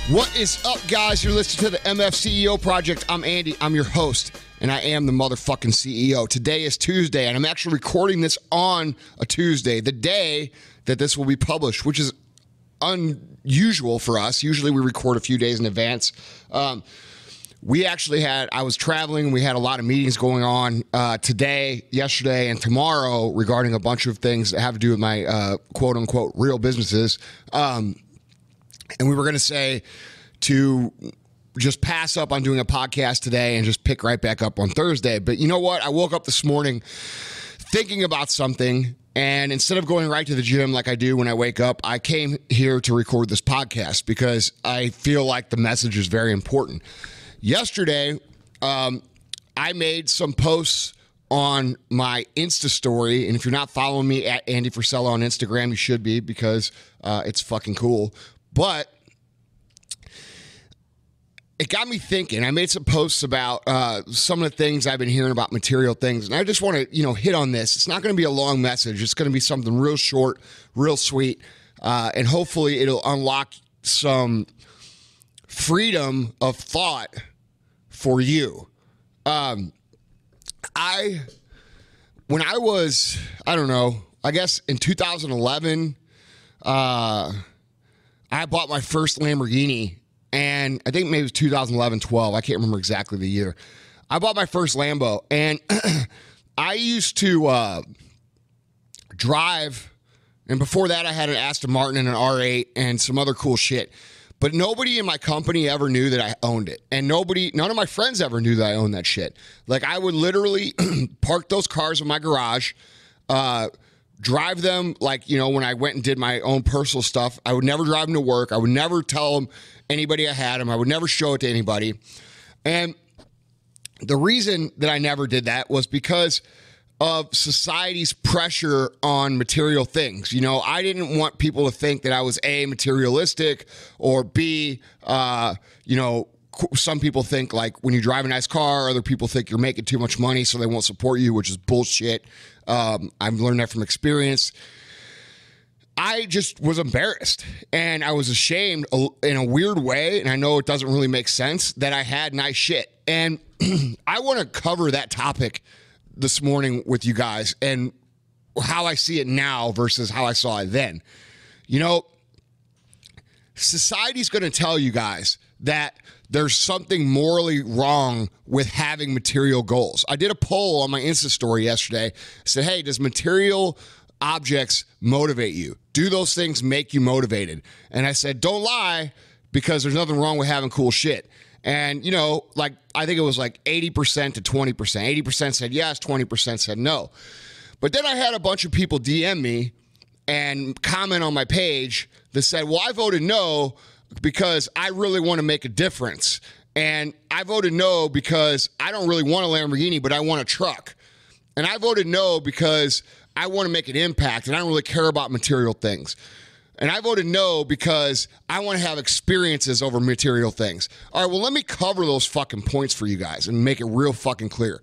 What is up, guys? You're listening to the MFCEO Project. I'm Andy. I'm your host, and I am the motherfucking CEO. Today is Tuesday, and I'm actually recording this on a Tuesday, the day that this will be published, which is unusual for us. Usually we record a few days in advance. I was traveling. We had a lot of meetings going on today, yesterday, and tomorrow regarding a bunch of things that have to do with my quote-unquote real businesses. And we were going to say to just pass up on doing a podcast today and just pick right back up on Thursday. But you know what? I woke up this morning thinking about something, and instead of going right to the gym like I do when I wake up, I came here to record this podcast because I feel like the message is very important. Yesterday, I made some posts on my Insta story, and if you're not following me at Andy Frisella on Instagram, you should be, because it's fucking cool. But it got me thinking. I made some posts about some of the things I've been hearing about material things, and I just want to, hit on this. It's not going to be a long message. It's going to be something real short, real sweet, and hopefully it'll unlock some freedom of thought for you. When I was, I guess in 2011, I bought my first Lamborghini, and I think maybe it was 2011, 12. I can't remember exactly the year. I bought my first Lambo, and I used to drive, and before that I had an Aston Martin and an R8 and some other cool shit. But nobody in my company ever knew that I owned it. And none of my friends ever knew that I owned that shit. Like, I would literally park those cars in my garage, drive them, when I went and did my own personal stuff. I would never drive them to work. I would never tell them anybody I had them. I would never show it to anybody. And the reason that I never did that was because of society's pressure on material things. I didn't want people to think that I was A, materialistic, or B, some people think, like, when you drive a nice car, other people think you're making too much money, so they won't support you, which is bullshit. I've learned that from experience. I just was embarrassed, and I was ashamed in a weird way, and I know it doesn't really make sense, that I had nice shit. And I want to cover that topic this morning with you guys, and how I see it now versus how I saw it then. Society's going to tell you guys that there's something morally wrong with having material goals. I did a poll on my Insta story yesterday. I said, hey, does material objects motivate you? Do those things make you motivated? And I said, don't lie, because there's nothing wrong with having cool shit. And, I think it was like 80% to 20%. 80% said yes, 20% said no. But then I had a bunch of people DM me and comment on my page that said, well, I voted no because I really want to make a difference. And I voted no because I don't really want a Lamborghini, but I want a truck. And I voted no because I want to make an impact, and I don't really care about material things. And I voted no because I want to have experiences over material things. All right, well, let me cover those fucking points for you guys and make it real fucking clear.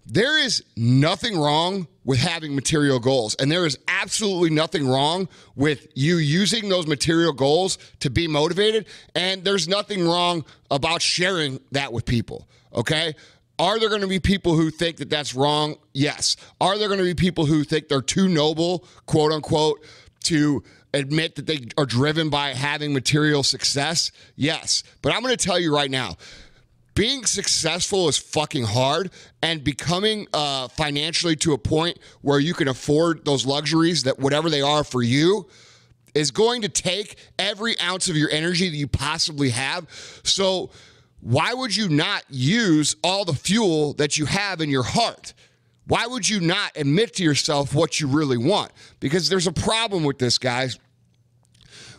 There is nothing wrong with having material goals, and there is absolutely nothing wrong with you using those material goals to be motivated, and there's nothing wrong about sharing that with people, okay? Are there going to be people who think that that's wrong? Yes. Are there going to be people who think they're too noble, quote unquote, to admit that they are driven by having material success? Yes. But I'm going to tell you right now, being successful is fucking hard, and becoming financially to a point where you can afford those luxuries, that whatever they are for you, is going to take every ounce of your energy that you possibly have. So why would you not use all the fuel that you have in your heart? Why would you not admit to yourself what you really want? Because there's a problem with this, guys.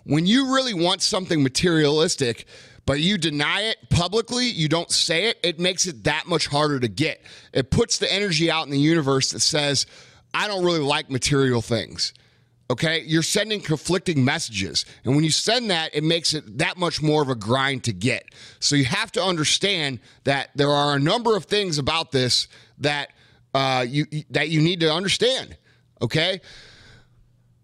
When you really want something materialistic, but you deny it publicly, you don't say it, it makes it that much harder to get. It puts the energy out in the universe that says, I don't really like material things. Okay? You're sending conflicting messages. And when you send that, it makes it that much more of a grind to get. So you have to understand that there are a number of things about this that you need to understand. Okay?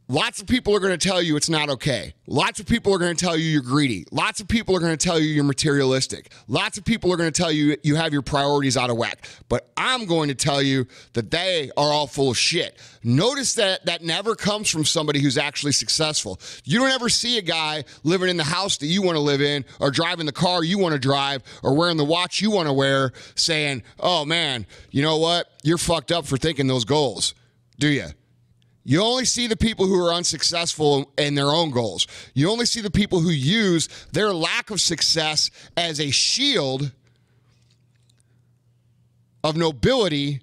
Lots of people are going to tell you it's not okay. Lots of people are going to tell you you're greedy. Lots of people are going to tell you you're materialistic. Lots of people are going to tell you you have your priorities out of whack. But I'm going to tell you that they are all full of shit. Notice that never comes from somebody who's actually successful. You don't ever see a guy living in the house that you want to live in, or driving the car you want to drive, or wearing the watch you want to wear, saying, oh man, you know what? You're fucked up for thinking those goals. Do you? You only see the people who are unsuccessful in their own goals. You only see the people who use their lack of success as a shield of nobility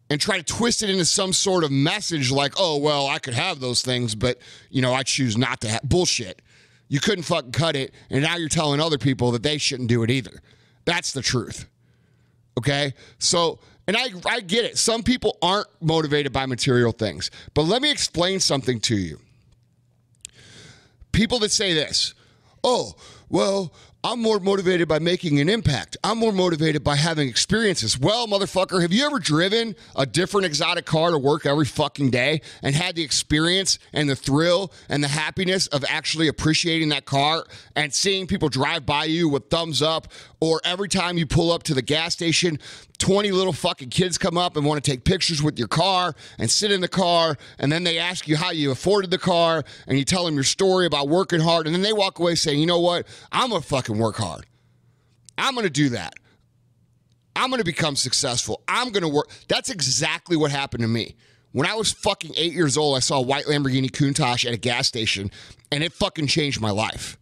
and try to twist it into some sort of message like, oh, well, I could have those things, but, you know, I choose not to have. Bullshit. You couldn't fucking cut it, and now you're telling other people that they shouldn't do it either. That's the truth. Okay? So... and I get it. Some people aren't motivated by material things. But let me explain something to you. People that say this, oh, well, I'm more motivated by making an impact. I'm more motivated by having experiences. Well, motherfucker, have you ever driven a different exotic car to work every fucking day and had the experience and the thrill and the happiness of actually appreciating that car and seeing people drive by you with thumbs up, or every time you pull up to the gas station, 20 little fucking kids come up and want to take pictures with your car and sit in the car, and then they ask you how you afforded the car, and you tell them your story about working hard, and then they walk away saying, you know what, I'm going to fucking work hard. I'm going to do that. I'm going to become successful. I'm going to work. That's exactly what happened to me. When I was fucking 8 years old, I saw a white Lamborghini Countach at a gas station, and it fucking changed my life.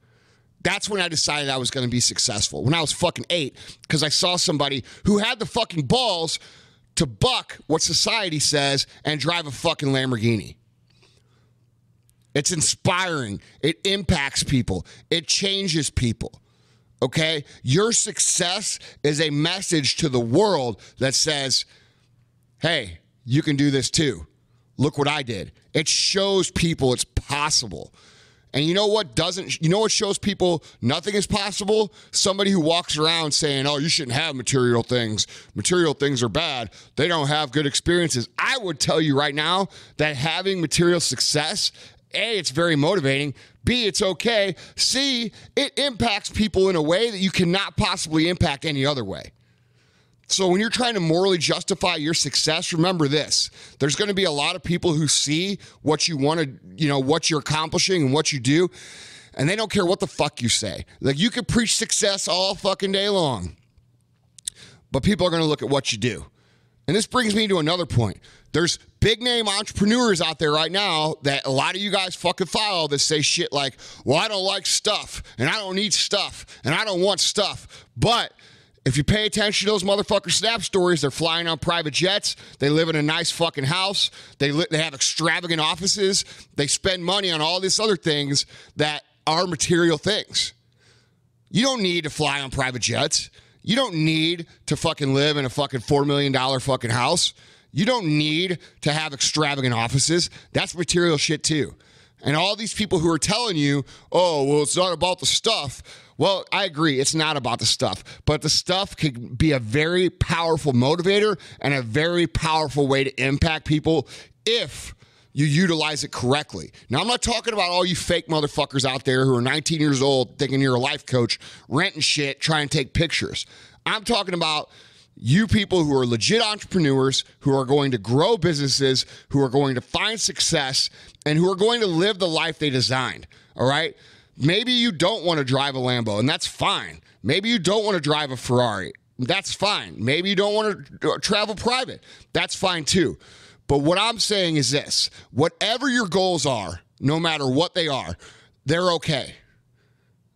That's when I decided I was going to be successful. When I was fucking 8, because I saw somebody who had the fucking balls to buck what society says and drive a fucking Lamborghini. It's inspiring. It impacts people. It changes people. Okay? Your success is a message to the world that says, hey, you can do this too. Look what I did. It shows people it's possible. And you know what shows people nothing is possible? Somebody who walks around saying, oh, you shouldn't have material things. Material things are bad. They don't have good experiences. I would tell you right now that having material success, A, it's very motivating. B, it's okay. C, it impacts people in a way that you cannot possibly impact any other way. So when you're trying to morally justify your success, remember this. There's going to be a lot of people who see what you want to, what you're accomplishing and what you do, and they don't care what the fuck you say. Like, you could preach success all fucking day long, but people are going to look at what you do. And this brings me to another point. There's big name entrepreneurs out there right now that a lot of you guys fucking follow that say shit like, well, I don't like stuff, and I don't need stuff, and I don't want stuff. But if you pay attention to those motherfucker Snap stories, they're flying on private jets. They live in a nice fucking house. They have extravagant offices. They spend money on all these other things that are material things. You don't need to fly on private jets. You don't need to fucking live in a fucking $4 million fucking house. You don't need to have extravagant offices. That's material shit too. And all these people who are telling you, oh, well, it's not about the stuff. Well, I agree. It's not about the stuff. But the stuff can be a very powerful motivator and a very powerful way to impact people if you utilize it correctly. Now, I'm not talking about all you fake motherfuckers out there who are 19 years old thinking you're a life coach, renting shit, trying to take pictures. I'm talking about you people who are legit entrepreneurs, who are going to grow businesses, who are going to find success, and who are going to live the life they designed, all right? Maybe you don't want to drive a Lambo, and that's fine. Maybe you don't want to drive a Ferrari. That's fine. Maybe you don't want to travel private. That's fine too. But what I'm saying is this. Whatever your goals are, no matter what they are, they're okay.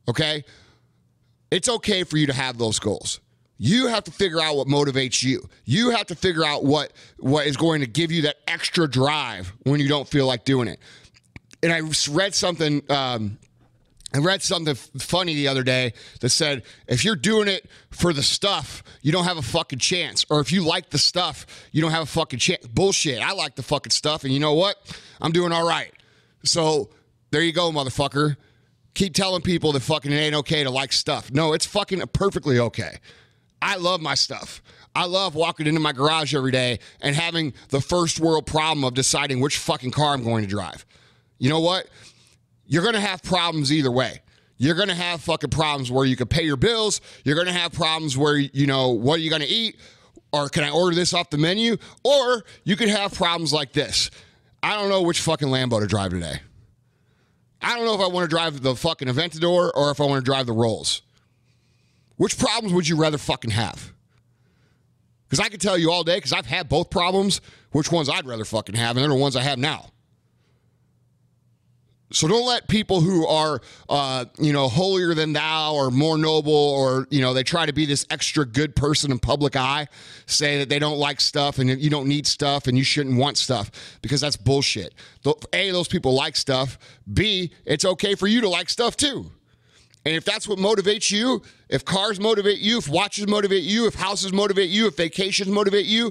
Okay? It's okay for you to have those goals. You have to figure out what motivates you. You have to figure out what is going to give you that extra drive when you don't feel like doing it. And I read something funny the other day that said, if you're doing it for the stuff, you don't have a fucking chance. Or if you like the stuff, you don't have a fucking chance. Bullshit. I like the fucking stuff, and you know what? I'm doing all right. So there you go, motherfucker. Keep telling people that fucking it ain't okay to like stuff. No, it's fucking perfectly okay. I love my stuff. I love walking into my garage every day and having the first world problem of deciding which fucking car I'm going to drive. you know what? You're going to have problems either way. You're going to have fucking problems where you can pay your bills. You're going to have problems where, you know, what are you going to eat? Or can I order this off the menu? Or you could have problems like this. I don't know which fucking Lambo to drive today. I don't know if I want to drive the fucking Aventador or if I want to drive the Rolls. Which problems would you rather fucking have? Because I could tell you all day, because I've had both problems, which ones I'd rather fucking have, and they're the ones I have now. So don't let people who are, holier than thou or more noble or, they try to be this extra good person in public eye say that they don't like stuff and you don't need stuff and you shouldn't want stuff, because that's bullshit. A, those people like stuff. B, it's okay for you to like stuff too. And if that's what motivates you, if cars motivate you, if watches motivate you, if houses motivate you, if vacations motivate you,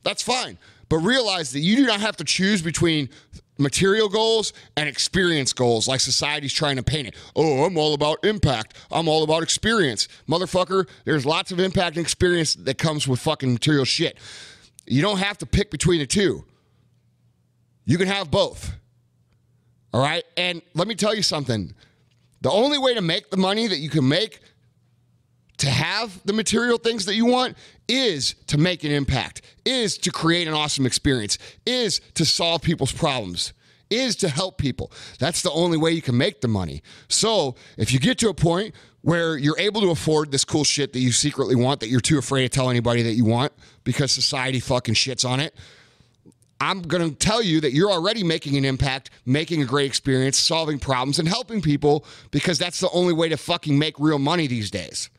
that's fine. But realize that you do not have to choose between material goals and experience goals like society's trying to paint it. Oh, I'm all about impact. I'm all about experience. Motherfucker, there's lots of impact and experience that comes with fucking material shit. You don't have to pick between the two. You can have both. All right? And let me tell you something. The only way to make the money that you can make to have the material things that you want is to make an impact, is to create an awesome experience, is to solve people's problems, is to help people. That's the only way you can make the money. So if you get to a point where you're able to afford this cool shit that you secretly want, that you're too afraid to tell anybody that you want because society fucking shits on it, I'm going to tell you that you're already making an impact, making a great experience, solving problems, and helping people, because that's the only way to fucking make real money these days.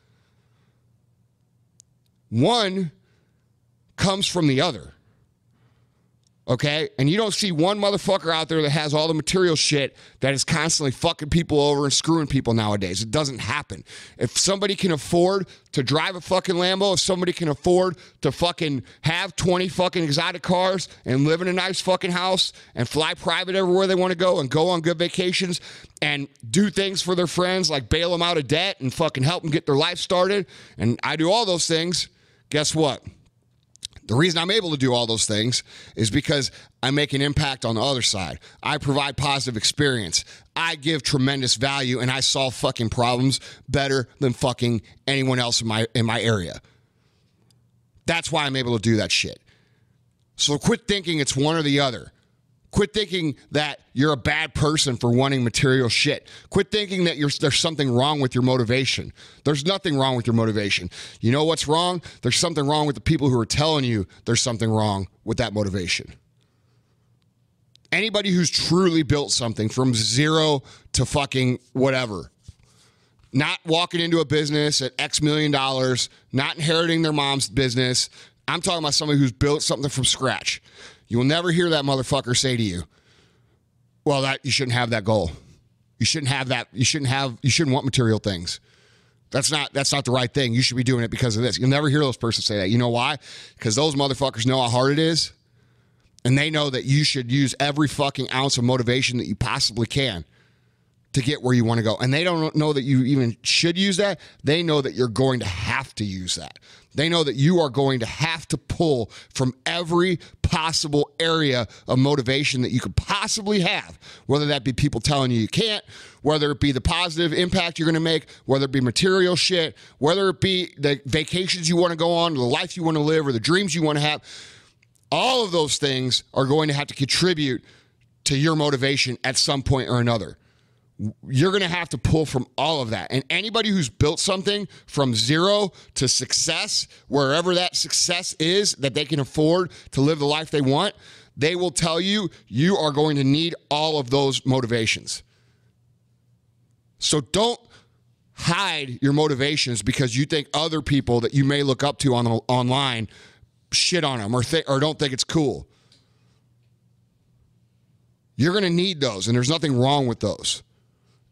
One comes from the other, okay? And you don't see one motherfucker out there that has all the material shit that is constantly fucking people over and screwing people nowadays. It doesn't happen. If somebody can afford to drive a fucking Lambo, if somebody can afford to fucking have 20 fucking exotic cars and live in a nice fucking house and fly private everywhere they want to go and go on good vacations and do things for their friends like bail them out of debt and fucking help them get their life started, and I do all those things, guess what? The reason I'm able to do all those things is because I make an impact on the other side. I provide positive experience. I give tremendous value, and I solve fucking problems better than fucking anyone else in my area. That's why I'm able to do that shit. So quit thinking it's one or the other. Quit thinking that you're a bad person for wanting material shit. Quit thinking that there's something wrong with your motivation. There's nothing wrong with your motivation. You know what's wrong? There's something wrong with the people who are telling you there's something wrong with that motivation. Anybody who's truly built something from zero to fucking whatever, not walking into a business at X million dollars, not inheriting their mom's business. I'm talking about somebody who's built something from scratch. You will never hear that motherfucker say to you, well, that you shouldn't have that goal. You shouldn't have that. You shouldn't want material things. That's not the right thing. You should be doing it because of this. You'll never hear those persons say that. You know why? Because those motherfuckers know how hard it is. And they know that you should use every fucking ounce of motivation that you possibly can to get where you want to go. And they don't know that you even should use that. They know that you're going to have to use that. They know that you are going to have to pull from every possible area of motivation that you could possibly have, whether that be people telling you can't, whether it be the positive impact you're going to make, whether it be material shit, whether it be the vacations you want to go on, the life you want to live, or the dreams you want to have. All of those things are going to have to contribute to your motivation at some point or another. You're going to have to pull from all of that. And anybody who's built something from zero to success, wherever that success is that they can afford to live the life they want, they will tell you, you are going to need all of those motivations. So don't hide your motivations because you think other people that you may look up to online shit on them or don't think it's cool. You're going to need those, and there's nothing wrong with those.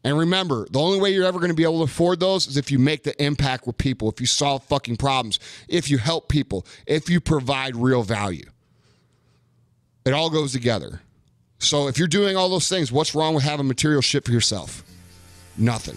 And remember, the only way you're ever going to be able to afford those is if you make the impact with people, if you solve fucking problems, if you help people, if you provide real value. It all goes together. So if you're doing all those things, what's wrong with having material shit for yourself? Nothing.